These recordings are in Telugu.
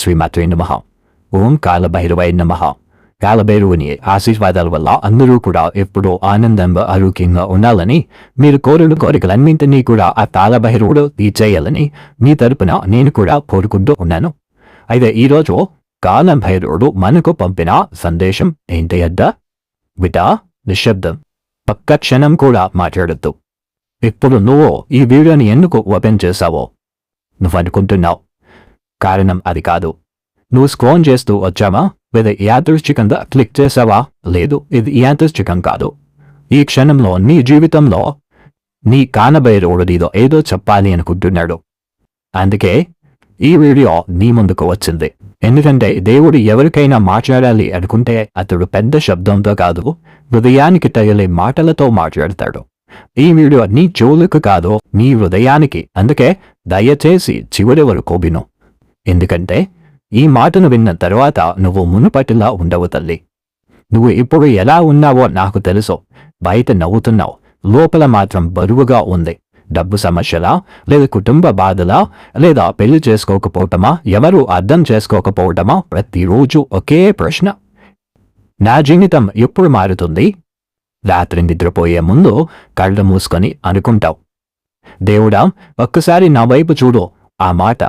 శ్రీమాత్రే నమః. ఓం కాలభైరవాయ నమః. కాలభైరవుని ఆశీర్వాదాల వల్ల అందరూ కూడా ఎప్పుడూ ఆనందంగా ఆరోగ్యంగా ఉండాలని, మీరు కోరిన కోరికలన్నింటినీ కూడా ఆ కాలభైరవుడు తీర్చేయాలని మీ తరపున నేను కూడా కోరుకుంటూ ఉన్నాను. అయితే ఈరోజు కాలభైరవుడు మనకు పంపిన సందేశం ఏంటి అద్దా? బిడ్డా, నిశ్శబ్దం. పక్క క్షణం కూడా మాట్లాడద్దు. ఇప్పుడు నువ్వు ఈ వీడియోని ఎందుకు ఓపెన్ చేశావో నువ్వు అనుకుంటున్నావు. కారణం అది కాదు. నువ్వు స్క్రోల్ చేస్తూ వచ్చావా, లేదా యాదృచ్ఛికంగా క్లిక్ చేసావా? లేదు, ఇది యాదృచ్ఛికం కాదు. ఈ క్షణంలో నీ జీవితంలో నీ కాలభైరవుడితో ఏదో చెప్పాలి అనుకుంటున్నాడు. అందుకే ఈ వీడియో నీ ముందుకు వచ్చింది. ఎందుకంటే దేవుడు ఎవరికైనా మాట్లాడాలి అనుకుంటే అతడు పెద్ద శబ్దంతో కాదు, హృదయానికి తగిలే మాటలతో మాట్లాడతాడు. ఈ వీడియో నీ చెవులకు కాదు, నీ హృదయానికి. అందుకే దయచేసి చివరి వరకు విను. ఎందుకంటే ఈ మాటను విన్న తర్వాత నువ్వు మునుపటిలా ఉండవు తల్లి. నువ్వు ఇప్పుడు ఎలా ఉన్నావో నాకు తెలుసు. బయట నవ్వుతున్నావు, లోపల మాత్రం బరువుగా ఉంది. డబ్బు సమస్యలా, లేదా కుటుంబ బాధలా, లేదా పెళ్లి చేసుకోకపోవటమా, ఎవరు అర్థం చేసుకోకపోవటమా? ప్రతిరోజు ఒకే ప్రశ్న, నా జీవితం ఎప్పుడు మారుతుంది? రాత్రి నిద్రపోయే ముందు కళ్ళు మూసుకొని అనుకుంటావు, దేవుడా ఒక్కసారి నా వైపు చూడు. ఆ మాట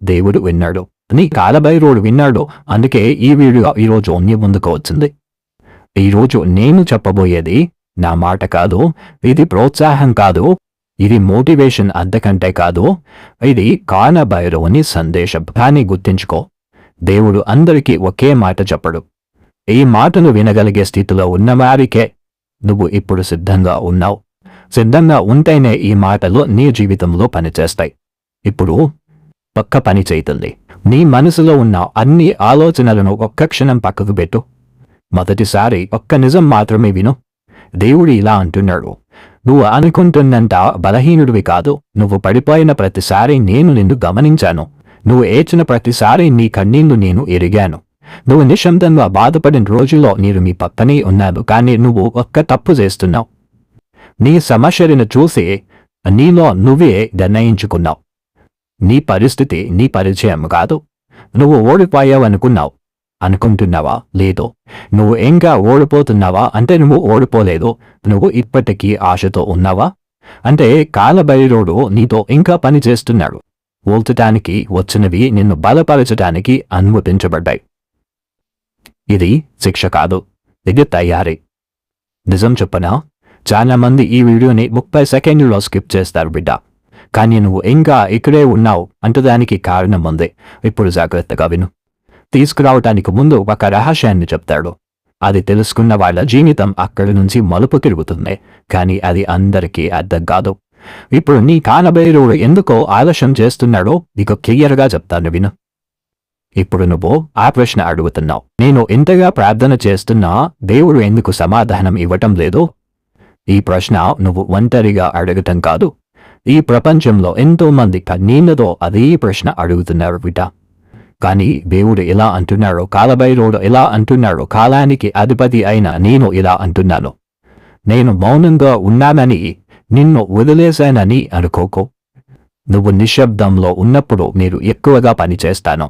దేవుడు విన్నాడు, నీ కాలభైరవుడు విన్నాడు. అందుకే ఈ వీడియో ఈరోజు నీ ముందుకు వచ్చింది. ఈరోజు నేను చెప్పబోయేది నా మాట కాదు, ఇది ప్రోత్సాహం కాదు, ఇది మోటివేషన్ అంతకంటే కాదు. ఇది కాలభైరవుని సందేశం. కానీ గుర్తించుకో, దేవుడు అందరికీ ఒకే మాట చెప్పడు. ఈ మాటను వినగలిగే స్థితిలో ఉన్నవారికే నువ్వు ఇప్పుడు సిద్ధంగా ఉన్నావు. సిద్ధంగా ఉంటేనే ఈ మాటలు నీ జీవితంలో పనిచేస్తాయి. ఇప్పుడు పక్క పని చేతుంది. నీ మనసులో ఉన్న అన్ని ఆలోచనలను ఒక్క క్షణం పక్కకు పెట్టు. మొదటిసారి ఒక్క నిజం మాత్రమే విను. దేవుడు ఇలా అంటున్నాడు, నువ్వు అనుకుంటున్నంత బలహీనుడివి కాదు. నువ్వు పడిపోయిన ప్రతిసారి నేను నిన్ను గమనించాను. నువ్వు ఏడ్చిన ప్రతిసారి నీ కన్నీళ్లు నేను ఎరిగాను. నువ్వు నిశ్శబ్దంగా బాధపడిన రోజుల్లో నేను మీ పక్కనే ఉన్నాను. కానీ నువ్వు ఒక్క తప్పు చేస్తున్నావు. నీ సమస్యలను చూసి నీలో నువ్వే నిర్ణయించుకున్నావు. నీ పరిస్థితి నీ పరిచయం కాదు. నువ్వు ఓడిపోయావనుకున్నావు. అనుకుంటున్నావా? లేదు. నువ్వు ఇంకా ఓడిపోతున్నావా? అంటే నువ్వు ఓడిపోలేదు. నువ్వు ఇప్పటికీ ఆశతో ఉన్నావా? అంటే కాలభైరవుడు నీతో ఇంకా పని చేస్తున్నాడు. ఓల్చటానికి వచ్చినవి నిన్ను బలపరచటానికి అనుమతించబడ్డాయి. ఇది శిక్ష కాదు, ఇది తయారీ. నిజం చెప్పనా, చాలా మంది ఈ వీడియోని 30 సెకండ్లలో స్కిప్ చేస్తారు బిడ్డ. కానీ నువ్వు ఇంకా ఇక్కడే ఉన్నావు అంటే దానికి కారణం ఉంది. ఇప్పుడు జాగ్రత్తగా విను. తీసుకురావటానికి ముందు ఒక రహస్యాన్ని చెప్తాడు. అది తెలుసుకున్న వాళ్ళ జీవితం అక్కడి నుంచి మలుపు తిరుగుతుంది. కానీ అది అందరికీ అర్థం కాదు. ఇప్పుడు నీ కాలభైరవుడు ఎందుకో ఆలస్యం చేస్తున్నాడో నీకు క్లియర్గా చెప్తాను విను. ఇప్పుడు నువ్వు ఆ ప్రశ్న అడుగుతున్నావు, నేను ఇంతగా ప్రార్థన చేస్తున్నా దేవుడు ఎందుకు సమాధానం ఇవ్వటం లేదు? ఈ ప్రశ్న నువ్వు ఒంటరిగా అడగటం కాదు. ఈ ప్రపంచంలో ఎంతో మంది కన్నీళ్లతో అదే ప్రశ్న అడుగుతున్నారు బిడ్డ. కానీ దేవుడు ఇలా అంటున్నాడు, కాలభైరవుడు ఇలా అంటున్నాడు, కాలానికి అధిపతి అయిన నేను ఇలా అంటున్నాను, నేను మౌనంగా ఉన్నానని, నిన్ను వదిలేశానని అనుకోకు. నువ్వు నిశ్శబ్దంలో ఉన్నప్పుడు నేను ఎక్కువగా పనిచేస్తాను.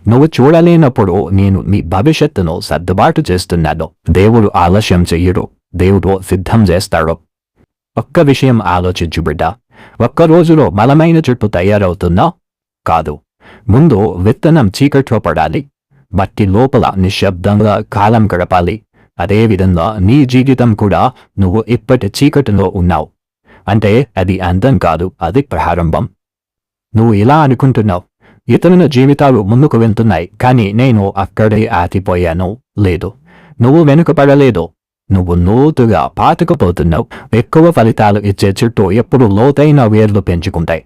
నువ్వు చూడలేనప్పుడు నేను మీ భవిష్యత్తును సర్దుబాటు చేస్తున్నాను. దేవుడు ఆలస్యం చెయ్యడు, దేవుడు సిద్ధం చేస్తాడు. ఒక్క విషయం ఆలోచించు బిడ్డ, ఒక్క రోజులో బలమైన చెట్టు తయారవుతున్నా? కాదు. ముందు విత్తనం చీకట్లో పడాలి, మట్టి లోపల నిశ్శబ్దంగా కాలం గడపాలి. అదేవిధంగా నీ జీవితం కూడా నువ్వు ఇప్పటి చీకటిలో ఉన్నావు అంటే అది అంతం కాదు, అది ప్రారంభం. నువ్వు ఇలా అనుకుంటున్నావు, ఇతరుల జీవితాలు ముందుకు వెళ్తున్నాయి కానీ నేను అక్కడే ఆగిపోయాను. లేదు, నువ్వు వెనుకపడలేదు, నువ్వు లోతుగా పాతుకుపోతున్నావు. ఎక్కువ ఫలితాలు ఇచ్చే చెట్టు ఎప్పుడు లోతైన వేర్లు పెంచుకుంటాయి.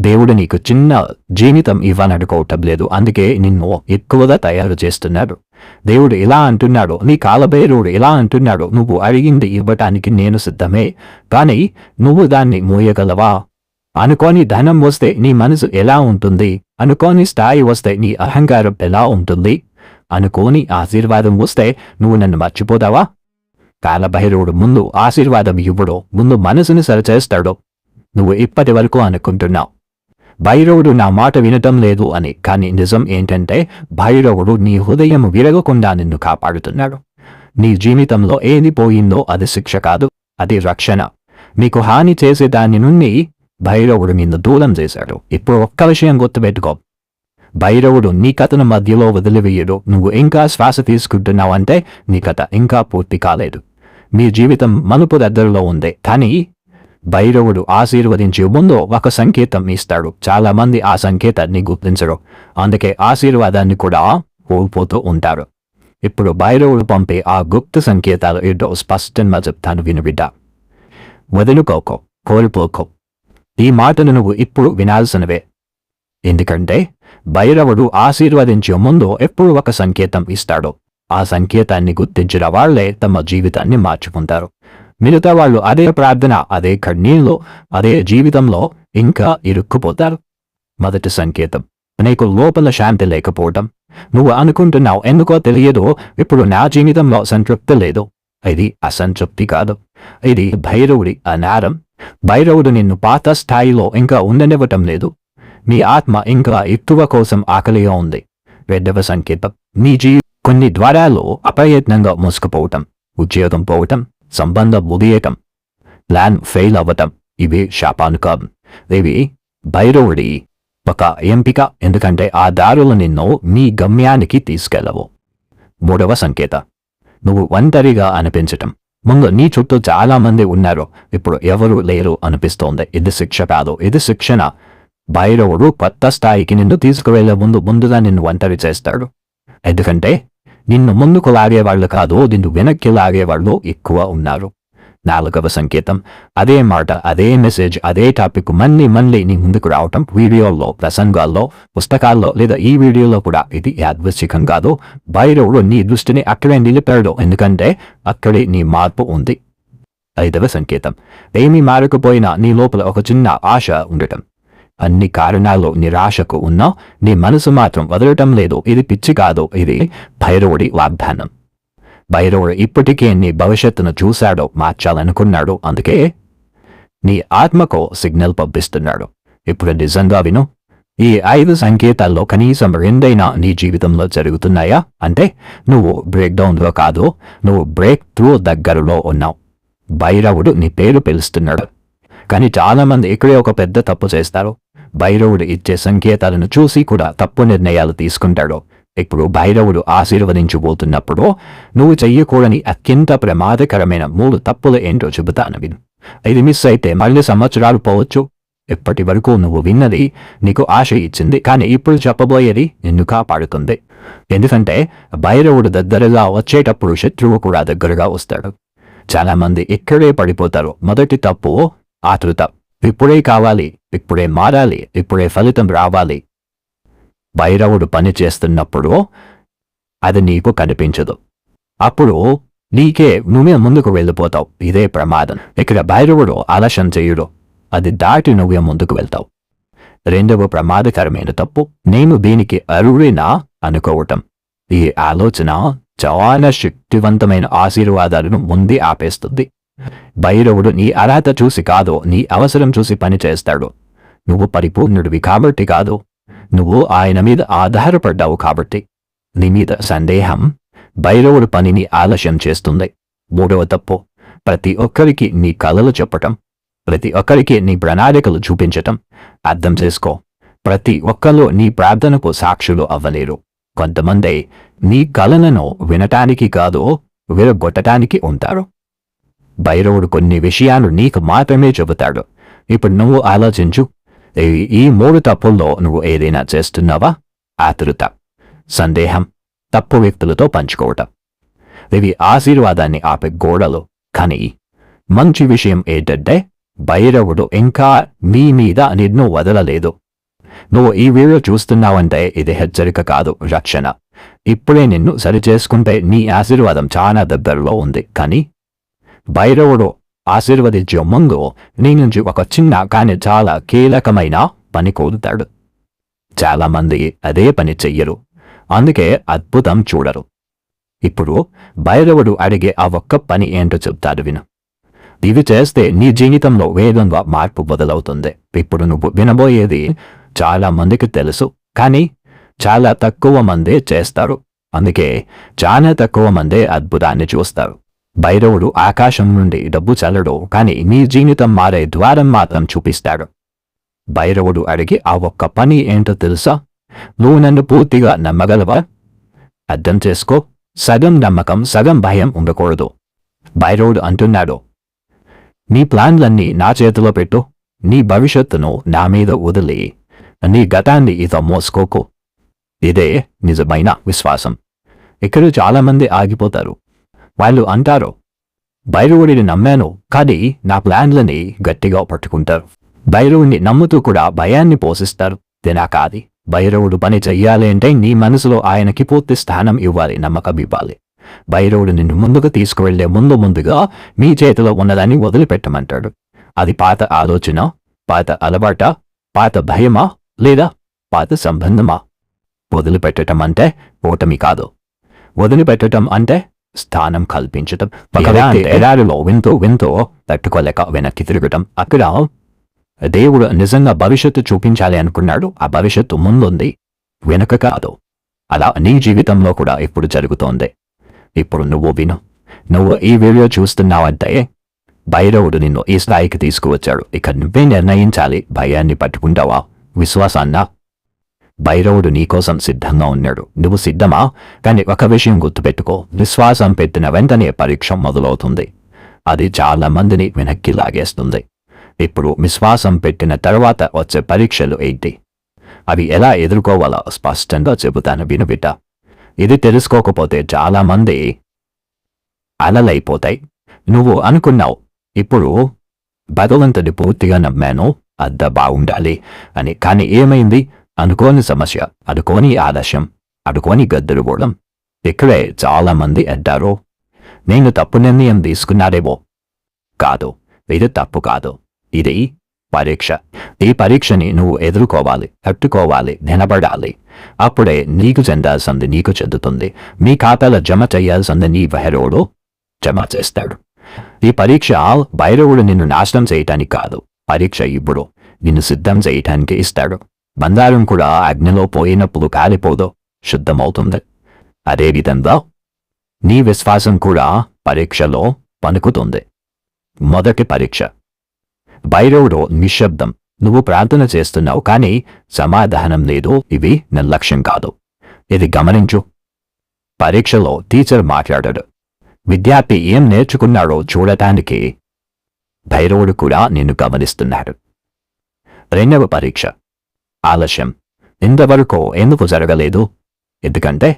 దేవుడు నీకు చిన్న జీవితం ఇవ్వనడుకోవటం లేదు, అందుకే నిన్ను ఎక్కువగా తయారు చేస్తున్నాడు. దేవుడు ఇలా అంటున్నాడు, నీ కాలభైరవుడు ఇలా అంటున్నాడు, నువ్వు అడిగింది ఇవ్వటానికి నేను సిద్ధమే, కానీ నువ్వు దాన్ని మోయగలవా? అనుకోని ధనం వస్తే నీ మనసు ఎలా ఉంటుంది? అనుకోని స్థాయి వస్తే నీ అహంకారం ఎలా ఉంటుంది? అనుకోని ఆశీర్వాదం వస్తే నువ్వు నన్ను మర్చిపోతావా? కాలభైరవుడు ముందు ఆశీర్వాదం ఇవ్వడు, ముందు మనసుని సరిచేస్తాడు. నువ్వు ఇప్పటి వరకు అనుకుంటున్నావు, భైరవుడు నా మాట వినటం లేదు అని. కానీ నిజం ఏంటంటే భైరవుడు నీ హృదయం విరగకుండా నిన్ను కాపాడుతున్నాడు. నీ జీవితంలో ఏది పోయిందో అది శిక్ష కాదు, అది రక్షణ. నీకు హాని చేసే దాని నుండి భైరవుడు నిన్ను దూరం చేశాడు. ఇప్పుడు ఒక్క విషయం గుర్తుపెట్టుకో, భైరవుడు నీ కథను మధ్యలో వదిలివేయడు. నువ్వు ఇంకా శ్వాస తీసుకుంటున్నావంటే నీ కథ ఇంకా పూర్తి కాలేదు. మీ జీవితం మలుపు దగ్గరలో ఉంది. కానీ భైరవుడు ఆశీర్వదించే ముందు ఒక సంకేతం ఇస్తాడు. చాలా మంది ఆ సంకేతాన్ని గుర్తించరు, అందుకే ఆశీర్వాదాన్ని కూడా కోల్పోతూ ఉంటారు. ఇప్పుడు భైరవుడు పంపే ఆ గుప్త సంకేతాలు ఏదో స్పష్టంగా చెప్తాను, వినుబిడ్డ. వదులుకోకో, కోల్పోకో. ఈ మాటను నువ్వు ఇప్పుడు వినాల్సినవే. ఎందుకంటే భైరవుడు ఆశీర్వదించే ముందు ఎప్పుడు ఒక సంకేతం ఇస్తాడు. ఆ సంకేతాన్ని గుర్తించిన వాళ్లే తమ జీవితాన్ని మార్చుకుంటారు. మిగతా వాళ్ళు అదే ప్రార్థన, అదే కన్నీళ్ళు, అదే జీవితంలో ఇంకా ఇరుక్కుపోతారు. మొదటి సంకేతం, నీకు లోపల శాంతి లేకపోవటం. నువ్వు అనుకుంటున్నావు, ఎందుకో తెలియదు, ఇప్పుడు నా జీవితంలో సంతృప్తి లేదు. ఇది అసంతృప్తి కాదు, ఇది భైరవుడి అనారం. భైరవుడు నిన్ను పాత స్థాయిలో ఇంకా ఉండనివ్వటం లేదు. నీ ఆత్మ ఇంకా ఎక్కువ కోసం ఆకలిగా ఉంది. రెండవ సంకేతం, నీ కొన్ని ద్వారాలు అప్రయత్నంగా మూసుకుపోవటం. ఉద్యోగం పోవటం, సంబంధం ముగియటం, ప్లాన్ ఫెయిల్ అవ్వటం. ఇవి శాపానుకం. ఇవి భైరవుడి ఒక ఎంపిక, ఎందుకంటే ఆ దారులు నిన్ను నీ గమ్యానికి తీసుకెళ్ళవు. మూడవ సంకేతం, నువ్వు ఒంటరిగా అనిపించటం. ముందు నీ చుట్టూ చాలా మంది ఉన్నారు, ఇప్పుడు ఎవరు లేరు అనిపిస్తోంది. ఇది శిక్ష కాదు, ఇది శిక్షణ. భైరవుడు కొత్త స్థాయికి నిన్ను తీసుకువెళ్లే ముందుగా నిన్ను ఒంటరి చేస్తాడు. ఎందుకంటే నిన్ను ముందుకు లాగేవాళ్లు కాదు, నిన్ను వెనక్కి లాగేవాళ్ళు ఎక్కువ ఉన్నారు. నాలుగవ సంకేతం, అదే మాట, అదే మెసేజ్, అదే టాపిక్ మళ్ళీ నీ ముందుకు రావటం. వీడియోల్లో, ప్రసంగాల్లో, పుస్తకాల్లో లేదా ఈ వీడియోలో కూడా. ఇది యాదృచ్ఛికం కాదు. భైరవుడు నీ దృష్టిని అక్కడే నిలిపాడు, ఎందుకంటే అక్కడే నీ మార్పు ఉంది. ఐదవ సంకేతం, ఏమీ మారకపోయినా నీ లోపల ఒక చిన్న ఆశ ఉండటం. అన్ని కారణాలు నిరాశకు ఉన్నా నీ మనసు మాత్రం వదలటం లేదు. ఇది పిచ్చి కాదు, ఇది భైరవుడి వాగ్దానం. భైరవుడు ఇప్పటికే నీ భవిష్యత్తును చూశాడో, మార్చాలనుకున్నాడు. అందుకే నీ ఆత్మకు సిగ్నల్ పంపిస్తున్నాడు. ఇప్పుడు నిజంగా విను. ఈ 5 సంకేతాల్లో కనీసం రెండైనా నీ జీవితంలో జరుగుతున్నాయా అంటే నువ్వు బ్రేక్ డౌన్లో కాదు, నువ్వు బ్రేక్ త్రూ దగ్గరలో ఉన్నావు. భైరవుడు నీ పేరు పిలుస్తున్నాడు. కానీ చాలా మంది ఇక్కడే ఒక పెద్ద తప్పు చేస్తారు. భైరవుడు ఇచ్చే సంకేతాలను చూసి కూడా తప్పు నిర్ణయాలు తీసుకుంటాడు. ఇప్పుడు భైరవుడు ఆశీర్వదించబోతున్నప్పుడు నువ్వు చెయ్యకూడని అత్యంత ప్రమాదకరమైన 3 తప్పులు ఏంటో చెబుతాను, విను. ఇది మిస్ అయితే మళ్ళీ సంవత్సరాలు పోవచ్చు. ఇప్పటి వరకు నువ్వు విన్నది నీకు ఆశ ఇచ్చింది, కానీ ఇప్పుడు చెప్పబోయేది నిన్ను కాపాడుతుంది. ఎందుకంటే భైరవుడు దగ్గరగా వచ్చేటప్పుడు శత్రువు కూడా దగ్గరగా వస్తాడు. చాలా మంది ఇక్కడే పడిపోతారు. మొదటి తప్పు ఆతృత. ఇప్పుడే కావాలి, ఇప్పుడే మారాలి, ఇప్పుడే ఫలితం రావాలి. భైరవుడు పని చేస్తున్నప్పుడు అది నీకు కనిపించదు. అప్పుడు నువ్వే ముందుకు వెళ్ళిపోతావు. ఇదే ప్రమాదం. ఇక్కడ భైరవుడు ఆలస్యం చేయుడు, అది దాటి నువ్వే ముందుకు వెళ్తావు. రెండవ ప్రమాదకరమైన తప్పు, నేను దీనికి అర్హుడినా అనుకోవటం. ఈ ఆలోచన చాలా శక్తివంతమైన ఆశీర్వాదాలను ముందే ఆపేస్తుంది. భైరవుడు నీ అర్హత చూసి కాదు, నీ అవసరం చూసి పని చేస్తాడు. నువ్వు పరిపూర్ణుడివి కాబట్టి కాదు, నువ్వు ఆయన మీద ఆధారపడ్డావు కాబట్టి. నీ మీద సందేహం భైరవుడు పనిని ఆలస్యం చేస్తుంది. మూడవ తప్పు, ప్రతి ఒక్కరికి నీ కలలు చెప్పటం, ప్రతి ఒక్కరికి నీ ప్రణాళికలు చూపించటం. అర్థం చేసుకో, ప్రతి ఒక్కరు నీ ప్రార్థనకు సాక్షులు అవ్వలేరు. కొంతమంది నీ కలలను వినటానికి కాదు, విరగొట్టడానికి ఉంటారు. భైరవుడు కొన్ని విషయాలు నీకు మాత్రమే చెబుతాడు. ఇప్పుడు నువ్వు ఆలోచించు, ఈ 3 తప్పుల్లో నువ్వు ఏదైనా చేస్తున్నావా? ఆతృత, సందేహం, తప్పు వ్యక్తులతో పంచుకోవటం. ఇవి ఆశీర్వాదాన్ని ఆపే గోడలు. కానీ మంచి విషయం ఏంటంటే భైరవుడు ఇంకా నీ మీద నిన్ను వదలలేదు. నువ్వు ఈ వీడియో చూస్తున్నావంటే ఇది హెచ్చరిక కాదు, రక్షణ. ఇప్పుడే నిన్ను సరిచేసుకుంటే నీ ఆశీర్వాదం చాలా దగ్గరలో ఉంది. కానీ భైరవుడు ఆశీర్వదించే ముందు నీ నుంచి ఒక చిన్న కానీ చాలా కీలకమైన పని కోరుతాడు. చాలా మంది అదే పని చెయ్యరు, అందుకే అద్భుతం చూడరు. ఇప్పుడు భైరవుడు అడిగే ఆ ఒక్క పని ఏంటో చెప్తాడు, విను. ఇవి చేస్తే నీ జీవితంలో వేగంగా మార్పు మొదలవుతుంది. ఇప్పుడు నువ్వు వినబోయేది చాలా మందికి తెలుసు, కానీ చాలా తక్కువ మందే చేస్తారు. అందుకే చాలా తక్కువ మందే అద్భుతాన్ని చూస్తారు. భైరవుడు ఆకాశం నుండి డబ్బు చల్లడు, కానీ నీ జీవితం మారే ద్వారం మాత్రం చూపిస్తాడు. భైరవుడు అడిగి ఆ ఒక్క పని ఏంటో తెలుసా? నువ్వు నన్ను పూర్తిగా నమ్మగలవా? అర్థం చేసుకో, సగం నమ్మకం సగం భయం ఉండకూడదు. భైరవుడు అంటున్నాడు, నీ ప్లాన్లన్నీ నా చేతిలో పెట్టు, నీ భవిష్యత్తును నా మీద వదిలి నీ గతాన్ని ఇదో మోసుకోకు. ఇదే నిజమైన విశ్వాసం. ఇక్కడ చాలామంది ఆగిపోతారు. వాళ్ళు అంటారు, భైరవుడిని నమ్మాను, కానీ నా ప్లాన్లని గట్టిగా పట్టుకుంటారు. భైరవుడిని నమ్ముతూ కూడా భయాన్ని పోషిస్తారు. తినాకాది భైరవుడు పని చెయ్యాలి అంటే నీ మనసులో ఆయనకి పూర్తి స్థానం ఇవ్వాలి, నమ్మకం ఇవ్వాలి. భైరవుడు నిన్ను ముందుకు తీసుకువెళ్లే ముందుగా మీ చేతిలో ఉన్నదాన్ని వదిలిపెట్టమంటాడు. అది పాత ఆలోచన, పాత అలవాట, పాత భయమా, లేదా పాత సంబంధమా? వదిలిపెట్టడం అంటే ఓటమి కాదు. వదిలిపెట్టడం అంటే స్థానం కల్పించటం. ఎడారిలో వింటూ తట్టుకోలేక వెనక్కి తిరగటం. అక్కడ దేవుడు నిజంగా భవిష్యత్తు చూపించాలి అనుకున్నాడు. ఆ భవిష్యత్తు ముందుంది, వెనుక కాదు. అలా నీ జీవితంలో కూడా ఇప్పుడు జరుగుతోంది. ఇప్పుడు నువ్వు విను. నువ్వు ఈ వీడియో చూస్తున్నావంటే భైరవుడు నిన్ను ఈ స్థాయికి తీసుకువచ్చాడు. ఇక నువ్వే నిర్ణయించాలి, భయాన్ని పట్టుకుంటావా, విశ్వాసాన్నా? భైరవుడు నీకోసం సిద్ధంగా ఉన్నాడు. నువ్వు సిద్ధమా? కానీ ఒక విషయం గుర్తుపెట్టుకో, విశ్వాసం పెట్టిన వెంటనే పరీక్ష మొదలవుతుంది. అది చాలా మందిని వెనక్కి లాగేస్తుంది. ఇప్పుడు విశ్వాసం పెట్టిన తర్వాత వచ్చే పరీక్షలు ఏంటి, అవి ఎలా ఎదుర్కోవాలో స్పష్టంగా చెబుతాను, విను బిడ్డ. ఇది తెలుసుకోకపోతే చాలా మంది అలలైపోతాయి. నువ్వు అనుకున్నావు, ఇప్పుడు భగవంతుడి పూర్తిగా నమ్మాను, అంత బాగుండాలి అని. కానీ ఏమైంది? అనుకోని సమస్య, అనుకోని ఆలస్యం, అనుకోని గద్దరుపోవడం. ఇక్కడే చాలా మంది అంటారు, నేను తప్పు నిర్ణయం తీసుకున్నాడేమో. కాదు, ఇది తప్పు కాదు, ఇది పరీక్ష. ఈ పరీక్షని నువ్వు ఎదుర్కోవాలి, తట్టుకోవాలి, నిలబడాలి. అప్పుడే నీకు చెందాల్సింది నీకు చెందుతుంది. మీ ఖాతాలో జమ చేయాల్సింది నీ భైరవుడు జమ చేస్తాడు. ఈ పరీక్ష భైరవుడు నిన్ను నాశనం చేయటానికి కాదు. పరీక్ష ఇప్పుడు నిన్ను సిద్ధం చేయటానికి ఇస్తాడు. బంగారం కూడా అగ్నిలో పోయినప్పుడు కాలిపోదు, శుద్ధమవుతుంది. అదేవిధంగా నీ విశ్వాసం కూడా పరీక్షలో పలుకుతుంది. మొదటి పరీక్ష, భైరవుడు నిశ్శబ్దం. నువ్వు ప్రార్థన చేస్తున్నావు, కానీ సమాధానం లేదు. ఇవి నిర్లక్ష్యం కాదు, ఇది గమనించు. పరీక్షలో టీచర్ మాట్లాడాడు, విద్యార్థి ఏం నేర్చుకున్నాడో చూడటానికి భైరవుడు కూడా నిన్ను గమనిస్తున్నాడు. రెండవ పరీక్ష, ఆలస్యం. ఇంతవరకు ఎందుకు జరగలేదు? ఎందుకంటే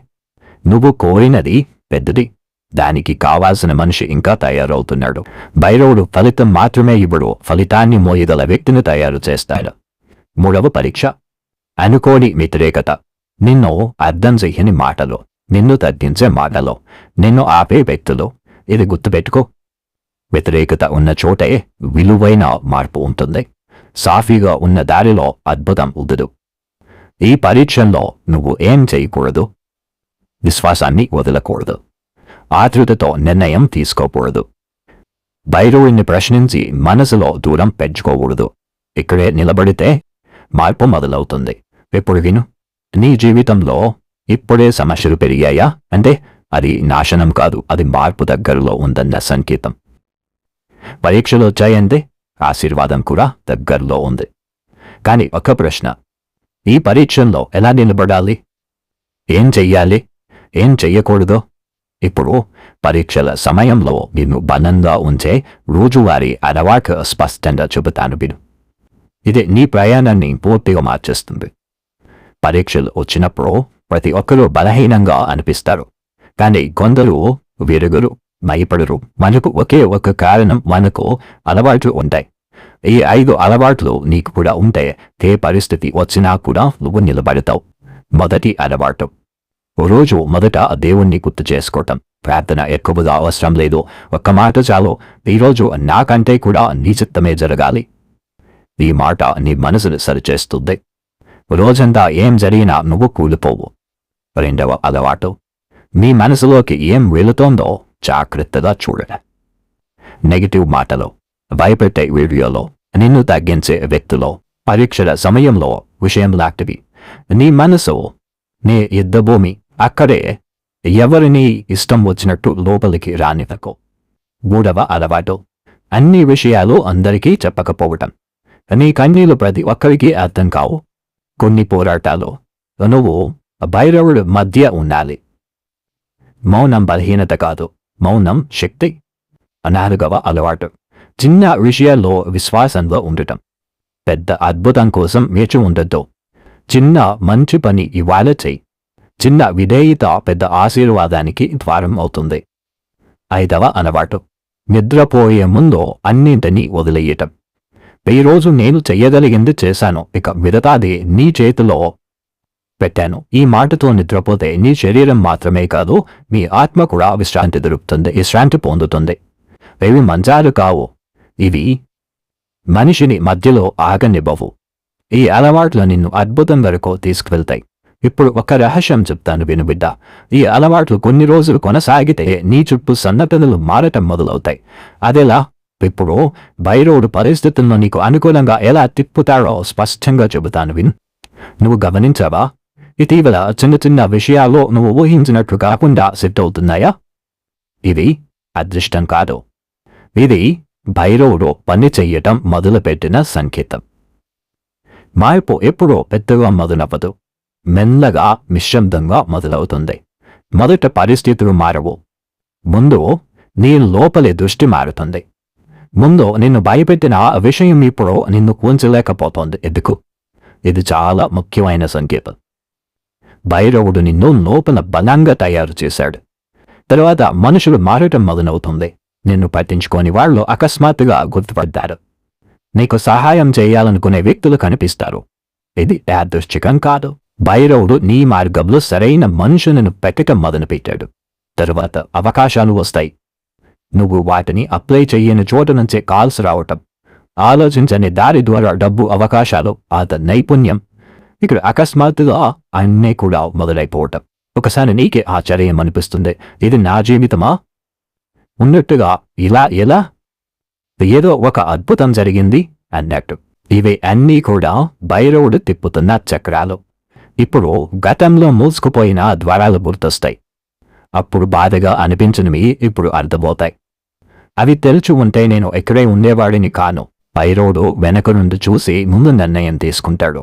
నువ్వు కోరినది పెద్దది, దానికి కావాల్సిన మనిషి ఇంకా తయారవుతున్నాడు. భైరవుడు ఫలితం మాత్రమే ఇవ్వడు, ఫలితాన్ని మోయగల వ్యక్తిని తయారు చేస్తాడు. మూడవ పరీక్ష, అనుకోని వ్యతిరేకత. నిన్ను అర్థం చెయ్యని మాటలు, నిన్ను తగ్గించే మాటలు, నిన్ను ఆపే వ్యక్తులు. ఇది గుర్తుపెట్టుకో. వ్యతిరేకత ఉన్న చోటే విలువైన మార్పు ఉంటుంది. సాఫీగా ఉన్న దారిలో అద్భుతం ఉండదు. ఈ పరీక్షల్లో నువ్వు ఏం చేయకూడదు? విశ్వాసాన్ని వదలకూడదు, ఆతృతతో నిర్ణయం తీసుకోకూడదు, భైరవుడిని ప్రశ్నించి మనసులో దూరం పెంచుకోకూడదు. ఇక్కడే నిలబడితే మార్పు మొదలవుతుంది. ఇప్పుడు విను, నీ జీవితంలో ఇప్పుడే సమస్యలు పెరిగాయా అంటే అది నాశనం కాదు, అది మార్పు దగ్గరలో ఉందన్న సంకేతం. పరీక్షలు వచ్చాయంటే ఆశీర్వాదం కూడా దగ్గరలో ఉంది. కానీ ఒక ప్రశ్న, ఈ పరీక్షల్లో ఎలా నిలబడాలి? ఏం చెయ్యాలి, ఏం చెయ్యకూడదో? ఇప్పుడు పరీక్షల సమయంలో నిన్ను బలంగా ఉంచే రోజువారీ అలవాటు స్పష్టంగా చెబుతాను విను. ఇది నీ ప్రయాణాన్ని పూర్తిగా మార్చేస్తుంది. పరీక్షలు వచ్చినప్పుడు ప్రతి ఒక్కరూ బలహీనంగా అనిపిస్తారు, కానీ కొందరు విరుగురు, భయపడరు. మనకు ఒకే ఒక కారణం, మనకు అలవాట్లు ఉంటాయి. ఈ 5 అలవాట్లు నీకు కూడా ఉంటే ఏ పరిస్థితి వచ్చినా కూడా నువ్వు నిలబడతావు. మొదటి అలవాటు, రోజు మొదట దేవుణ్ణి గుర్తు చేసుకోవటం. ప్రార్థన ఎక్కువగా అవసరం లేదు, ఒక్క మాట చాలు. ఈరోజు నాకంటే కూడా నీ చిత్తమే జరగాలి. ఈ మాట నీ మనసును సరిచేస్తుంది. రోజంతా ఏం జరిగినా నువ్వు కూలిపోవు. రెండవ అలవాటు, నీ మనసులోకి ఏం వెళుతోందో జాగ్రత్తగా చూడట. నెగిటివ్ మాటలో, భయపెట్టే వీడియోలో, నిన్ను తగ్గించే వ్యక్తులో, పరీక్షల సమయంలో విషయం లాంటివి. నీ మనసు నీ యుద్ధభూమి. అక్కడే ఎవరిని ఇష్టం వచ్చినట్టు లోపలికి రానివ్వకు. 3వ అలవాటు, అన్ని విషయాలు అందరికీ చెప్పకపోవటం. నీ కన్నీళ్లు ప్రతి ఒక్కరికి అర్థం కావు. కొన్ని పోరాటాలు నువ్వు భైరవుడి మధ్య ఉండాలి. మౌనం బలహీనత కాదు, మౌనం శక్తి. 4వ అలవాటు, చిన్న విషయాల్లో విశ్వాసంలో ఉండటం. పెద్ద అద్భుతం కోసం వేచి ఉండద్దు. చిన్న మంచి పని ఇవాళ చెయ్యి. చిన్న విధేయత పెద్ద ఆశీర్వాదానికి ద్వారం అవుతుంది. 5వ అలవాటు, నిద్రపోయే ముందు అన్నింటినీ వదిలేయటం. ఈరోజు నేను చెయ్యగలిగింది చేశాను, ఇక మిగతాది నీ చేతిలో పెట్టాను. ఈ మాటతో నిద్రపోతే నీ శరీరం మాత్రమే కాదు, మీ ఆత్మ కూడా విశ్రాంతి దొరుకుతుంది, విశ్రాంతి పొందుతుంది. ఇవి మంచాలు కావు, ఇవి మనిషిని మధ్యలో ఆగనివ్వవు. ఈ అలవాట్లు నిన్ను అద్భుతం వరకు తీసుకువెళ్తాయి. ఇప్పుడు ఒక రహస్యం చెప్తాను విను బిడ్డ. ఈ అలవాట్లు కొన్ని రోజులు కొనసాగితే నీ చుట్టూ సన్నపిల్లలు మారటం మొదలవుతాయి. అదెలా? ఇప్పుడు భైరవుడు పరిస్థితుల్లో నీకు అనుకూలంగా ఎలా తిప్పుతాడో స్పష్టంగా చెబుతాను విను. నువ్వు గమనించావా? ఇటీవల చిన్న చిన్న విషయాల్లో నువ్వు ఊహించినట్లు కాకుండా సెట్ అవుతున్నాయా? ఇది అదృష్టం కాదు, ఇది భైరవుడు పని చెయ్యటం మొదలుపెట్టిన సంకేతం. మార్పు ఎప్పుడో పెద్దగా మొదలవ్వదు, మెల్లగా నిశ్శబ్దంగా మొదలవుతుంది. మొదట పరిస్థితులు మారవు, ముందు నీ లోపలి దృష్టి మారుతుంది. ముందు నిన్ను భయపెట్టిన ఆ విషయం ఇప్పుడు నిన్ను కూంచలేకపోతోంది. ఎందుకు? ఇది చాలా ముఖ్యమైన సంకేతం. భైరవుడు నిన్ను లోపల బలంగా తయారు చేశాడు. తరువాత మనుషులు మారటం మొదలవుతుంది. నిన్ను పట్టించుకోని వాళ్ళు అకస్మాత్తుగా గుర్తుపడ్డారు. నీకు సహాయం చేయాలనుకునే వ్యక్తులు కనిపిస్తారు. ఇది యాదృచ్ఛికం కాదు. భైరవుడు నీ మార్గంలో సరైన మనుషులను పెట్టడం మొదలుపెట్టాడు. తరువాత అవకాశాలు వస్తాయి. నువ్వు వాటిని అప్లై చెయ్యని చోట నుంచే కాల్స్ రావటం, ఆలోచించని దారి ద్వారా డబ్బు అవకాశాలు, నైపుణ్యం, ఇక్కడ అకస్మాత్తుగా అన్నీ కూడా మొదలైపోవటం. ఒకసారి నీకే ఆశ్చర్యం అనిపిస్తుంది, ఇది నా జీవితమా ఉన్నట్టుగా. ఇలా ఎలా? ఏదో ఒక అద్భుతం జరిగింది అన్నట్టు. ఇవి అన్నీ కూడా భైరవుడు తిప్పుతున్న చక్రాలు. ఇప్పుడు గతంలో మూసుకుపోయిన ద్వారాలు గుర్తొస్తాయి. అప్పుడు బాధగా అనిపించినవి ఇప్పుడు అర్థమవుతాయి. అవి తెరిచి ఉంటే నేను ఎక్కడే ఉండేవాడిని కాను. భైరవుడు వెనక నుండి చూసి ముందు నిర్ణయం తీసుకుంటాడు.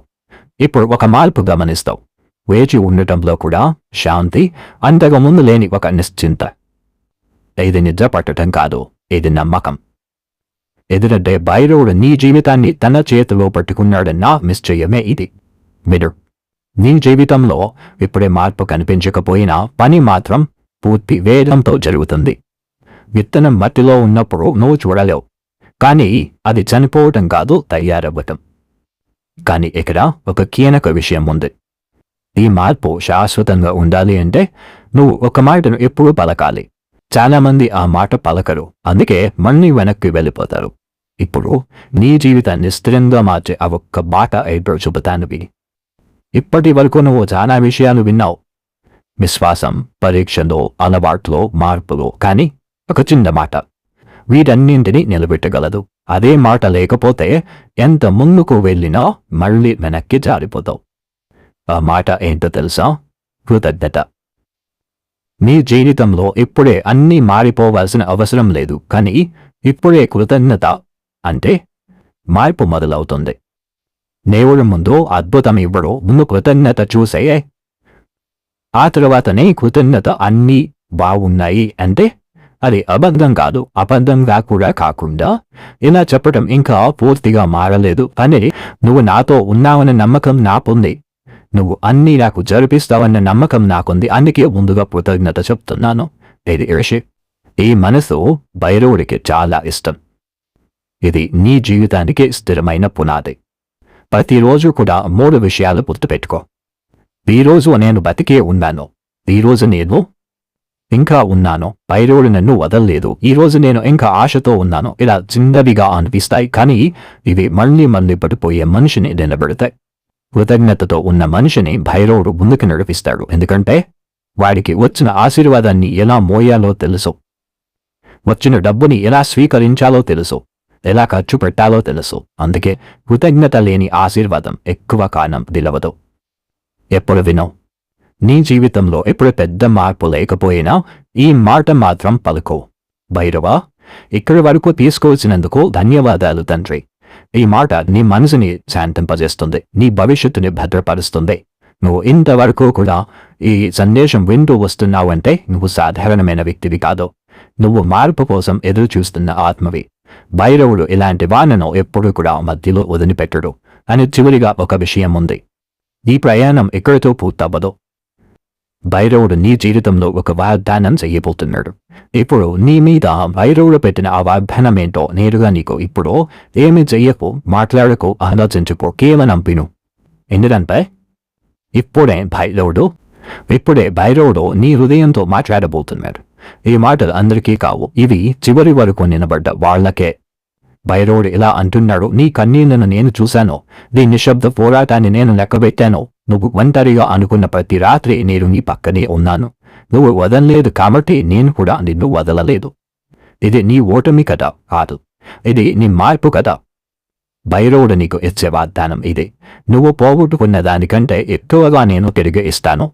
ఇప్పుడు ఒక మార్పు గమనిస్తావు. వేచి ఉండటంలో కూడా శాంతి, అంతకుముందు లేని ఒక నిశ్చింత. ఇది నిద్ర పట్టడం కాదు, ఇది నమ్మకం. ఎందుకంటే భైరవుడు నీ జీవితాన్ని తన చేతిలో పట్టుకున్నాడన్న నిశ్చయమే ఇది. మీరు నీ జీవితంలో ఇప్పుడే మార్పు కనిపించకపోయినా పని మాత్రం పూర్తి వేగంతో జరుగుతుంది. విత్తనం మట్టిలో ఉన్నప్పుడు నువ్వు చూడలేవు, కానీ అది చనిపోవటం కాదు, తయారవ్వటం. కానీ ఇక్కడ ఒక కీలక విషయం ఉంది. ఈ మార్పు శాశ్వతంగా ఉండాలి అంటే నువ్వు ఒక మాటను ఎప్పుడూ పలకాలి. చాలామంది ఆ మాట పలకరు, అందుకే మళ్ళీ వెనక్కి వెళ్ళిపోతారు. ఇప్పుడు నీ జీవితాన్ని స్థిరంగా మార్చే ఆ ఒక్క మాట ఎప్పుడు చెబుతాను విని. ఇప్పటి వరకు నువ్వు చాలా విషయాలు విన్నావు, విశ్వాసం, పరీక్షలో, అలవాట్లో, మార్పులో. కానీ ఒక చిన్న మాట వీటన్నింటినీ నిలబెట్టగలదు. అదే మాట లేకపోతే ఎంత ముందుకు వెళ్ళినా మళ్ళీ వెనక్కి జారిపోతావు. ఆ మాట ఏంటో తెలుసా? కృతజ్ఞత. నీ జీవితంలో ఇప్పుడే అన్నీ మారిపోవాల్సిన అవసరం లేదు, కానీ ఇప్పుడే కృతజ్ఞత అంటే మార్పు మొదలవుతుంది. దేవుడి ముందు అద్భుతం ఇవ్వడు, ముందు కృతజ్ఞత చూసే ఆ తర్వాతనే కృతజ్ఞత అన్నీ బాగున్నాయి అంటే అది అబద్ధం కాదు. అబద్ధంగా కూడా కాకుండా ఇలా చెప్పడం ఇంకా పూర్తిగా మారలేదు అని, నువ్వు నాతో ఉన్నావన్న నమ్మకం నాకుంది, నువ్వు అన్నీ నాకు జరిపిస్తావన్న నమ్మకం నాకుంది, అందుకే ముందుగా కృతజ్ఞత చెప్తున్నాను. ఇది ఇర్షి. ఈ మనసు భైరవుడికి చాలా ఇష్టం. ఇది నీ జీవితానికి స్థిరమైన పునాది. ప్రతిరోజు కూడా 3 విషయాలు గుర్తుపెట్టుకో. ఈరోజు నేను బతికే ఉన్నాను, ఈరోజు నేను ఇంకా ఉన్నాను, భైరవుడు నన్ను వదలలేదు, ఈరోజు నేను ఇంకా ఆశతో ఉన్నాను. ఇలా చిన్నవిగా అనిపిస్తాయి, కానీ ఇవి మళ్ళీ మళ్ళీ పడిపోయే మనిషిని నిలబెడతాయి. కృతజ్ఞతతో ఉన్న మనిషిని భైరవుడు ముందుకు నడిపిస్తాడు, ఎందుకంటే వాడికి వచ్చిన ఆశీర్వాదాన్ని ఎలా మోయాలో తెలుసు. వచ్చిన డబ్బుని ఎలా స్వీకరించాలో తెలుసు, ఎలా ఖర్చు పెట్టాలో తెలుసు. అందుకే కృతజ్ఞత లేని ఆశీర్వాదం ఎక్కువ కాలం నిలవదు. ఎప్పుడు వినో, నీ జీవితంలో ఎప్పుడు పెద్ద మార్పు లేకపోయినా ఈ మాట మాత్రం పలుకో. భైరవా, ఇక్కడి వరకు తీసుకోవాల్సినందుకు ధన్యవాదాలు తండ్రి. ఈ మాట నీ మనసుని శాంతింపజేస్తుంది, నీ భవిష్యత్తుని భద్రపరుస్తుంది. నువ్వు ఇంతవరకు కూడా ఈ సందేశం వింటూ వస్తున్నావంటే నువ్వు సాధారణమైన వ్యక్తివి కాదు. నువ్వు మార్పు కోసం ఎదురు చూస్తున్న ఆత్మవి. భైరవుడు ఇలాంటి వానను ఎప్పుడూ కూడా మధ్యలో వదిలిపెట్టడు. అని చివరిగా ఒక విషయం ఉంది. ఈ ప్రయాణం ఇక్కడితో పూర్తవ్వదు. భైరవుడు నీ జీవితంలో ఒక వాగ్దానం చెయ్యబోతున్నాడు. ఇప్పుడు నీ మీద భైరవుడు పెట్టిన ఆ వాగ్దానమేంటో నేరుగా నీకు ఇప్పుడు ఏమి చెయ్యకు, మాట్లాడకు, ఆలోచించుకో, కేవలం విను. ఎందుకంటే ఇప్పుడే భైరవుడు నీ హృదయంతో మాట్లాడబోతున్నాడు. ఈ మాటలు అందరికీ కావు, ఇవి చివరి వరకు నిలబడ్డ వాళ్లకే. భైరవుడు ఇలా అంటున్నాడు, నీ కన్నీళ్లను నేను చూశాను, నీ నిశ్శబ్ద పోరాటాన్ని నేను లెక్కబెట్టాను. నువ్వు ఒంటరిగా అనుకున్న ప్రతి రాత్రి నేను నీ పక్కనే ఉన్నాను. నువ్వు వదలలేదు కాబట్టి నేను కూడా నిన్ను వదలలేదు. ఇది నీ ఓటమి కథ కాదు, ఇది నీ మార్పు కథ. భైరవుడు నీకు ఇచ్చే వాగ్దానం ఇది. నువ్వు పోగొట్టుకున్న దానికంటే ఎక్కువగా నేను తిరిగి ఇస్తాను.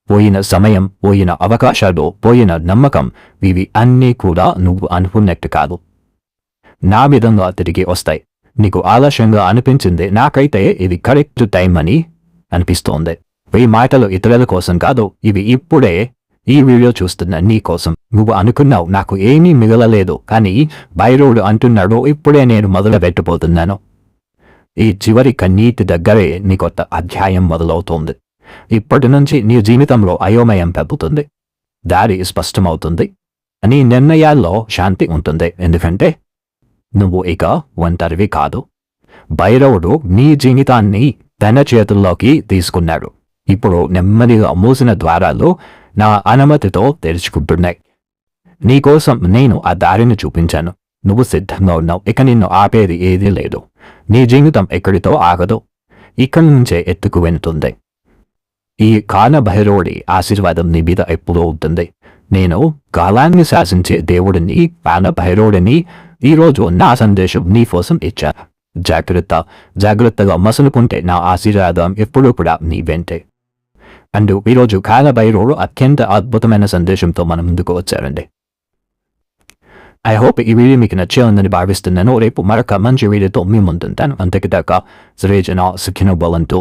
పోయిన సమయం, పోయిన అవకాశాలు, పోయిన నమ్మకం, ఇవి అన్నీ కూడా నువ్వు అనుకున్నట్టు కాదు, నా విధంగా తిరిగి వస్తాయి. నీకు ఆలస్యంగా అనిపించింది, నాకైతే ఇది కరెక్ట్ టైం అని అనిపిస్తోంది. ఈ మాటలు ఇతరుల కోసం కాదు, ఇవి ఇప్పుడే ఈ వీడియో చూస్తున్న నీ కోసం. నువ్వు అనుకున్నావు నాకు ఏమీ మిగలలేదు, కానీ భైరవుడు అంటున్నాడు, ఇప్పుడే నేను మొదలు పెట్టబోతున్నాను. ఈ చివరి కన్నీటి దగ్గరే నీ కొత్త అధ్యాయం మొదలవుతోంది. ఇప్పటి నుంచి నీ జీవితంలో అయోమయం పెరుగుతుంది, దారి స్పష్టమవుతుంది, నీ నిర్ణయాల్లో శాంతి ఉంటుంది. ఎందుకంటే నువ్వు ఇక ఒంటరివి కాదు. భైరవుడు నీ జీవితాన్ని తన చేతుల్లోకి తీసుకున్నాడు. ఇప్పుడు నెమ్మదిగా మూసిన ద్వారాలు నా అనుమతితో తెరుచుకుంటున్నాయి. నీకోసం నేను ఆ దారిని చూపించాను. నువ్వు సిద్ధంగా ఉన్నావు. ఇక నిన్ను ఆపేది ఏదీ లేదు. నీ జీవితం ఎక్కడితో ఆగదు, ఇక్కడి నుంచే ఎత్తుకు వెళ్తుంది. ఈ కాలభైరవుడి ఆశీర్వాదం నీ మీద ఎప్పుడూ ఉంటుంది. నేను కాలాన్ని శాసించే దేవుడిని, కాలభైరవుడిని. ఈరోజు నా సందేశం నీ కోసం ఇచ్చా. జాగ్రత్తగా మసులుకుంటే నా ఆశీర్వాదం ఎప్పుడూ కూడా నీ వెంటే. అండ్ ఈరోజు కాలభైరవుడు అత్యంత అద్భుతమైన సందేశంతో మన ముందుకు వచ్చారండి. ఐ హోప్ ఈ వీడియో మీకు నచ్చేందని భావిస్తున్నాను. రేపు మరొక మంచి వీడియోతో మీ ముందుంటాను. అంతేకాక సుఖినో భవంతు.